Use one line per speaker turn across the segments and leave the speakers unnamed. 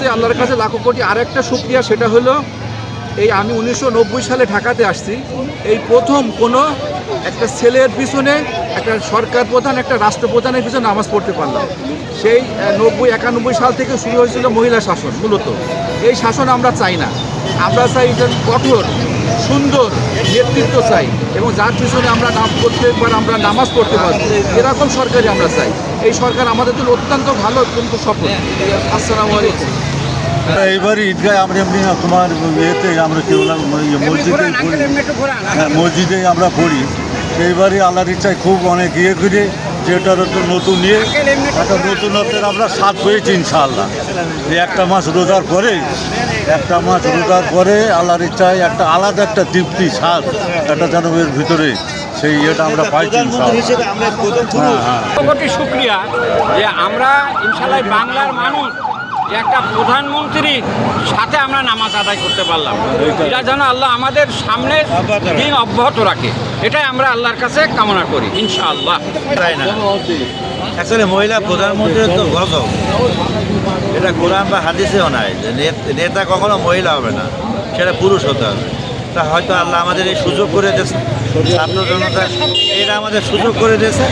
সবচেয়ে আল্লাহর কাছে লাখো কোটি আরেকটা শুকরিয়া, সেটা হলো এই আমি 1990 সালে ঢাকাতে আসছি, এই প্রথম কোনো একটা ছেলের পিছনে একটা সরকার প্রধান, একটা রাষ্ট্রপ্রধানের পিছনে নামাজ পড়তে পারলাম। সেই 91 সাল থেকে শুরু হয়েছিল মহিলা শাসন। মূলত এই শাসন আমরা চাই না, আমরা চাই একজন কঠোর সুন্দর নেতৃত্ব চাই, এবং যার পিছনে আমরা প্রত্যেকবার আমরা নামাজ পড়তে পারি, এরকম সরকারই আমরা চাই। এই সরকার আমাদের জন্য অত্যন্ত ভালো, অত্যন্ত সফল। আসসালামু আলাইকুম।
এইবার ঈদগায় আমরা এমনি তোমার ইয়েতে আমরা কি বললাম মসজিদে পড়ি, মসজিদে আমরা পড়ি। এইবারই আল্লাহর ইচ্ছায় খুব অনেক ইয়ে করে যেটার নতুন নিয়ে একটা নতুনত্বের আমরা স্বাদ পেয়েছি ইনশাআল্লাহ। এই একটা মাস রোজার পরে আল্লাহর ইচ্ছায় একটা আলাদা একটা তৃপ্তি স্বাদ একটা যেন এর ভিতরে সেই ইয়েটা আমরা পাইছি
কোটি শুকরিয়া যে আমরা ইনশাআল্লাহ বাংলার মানুষ একটা প্রধানমন্ত্রীর সাথে আমরা নামাজ আদায় করতে পারলাম। এটা যেন আল্লাহ আমাদের সামনে দিন অব্যাহত রাখে, এটাই আমরা আল্লাহর কাছে কামনা করি ইনশাআল্লাহ।
তাই না, অ্যাকচুয়ালি মহিলা প্রধানমন্ত্রীর তো গজব, এটা কোরআন বা হাদিসেও নাই যে নেতা কখনো মহিলা হবে না, সেটা পুরুষ হতে হবে। তা হয়তো আল্লাহ আমাদের এই সুযোগ করে দিয়েছে, ছাত্র জনতা এটা আমাদের সুযোগ করে দিয়েছে।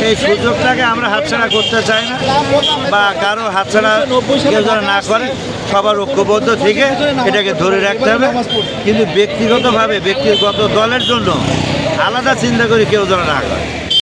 এই সুযোগটাকে আমরা হাতছাড়া করতে চাই না, বা কারো হাতছাড়া কেউ যেন না করে, সবার ঐক্যবদ্ধ থেকে এটাকে ধরে রাখতে হবে। কিন্তু ব্যক্তিগতভাবে ব্যক্তিগত দলের জন্য আলাদা চিন্তা করে কেউ যেন না করে।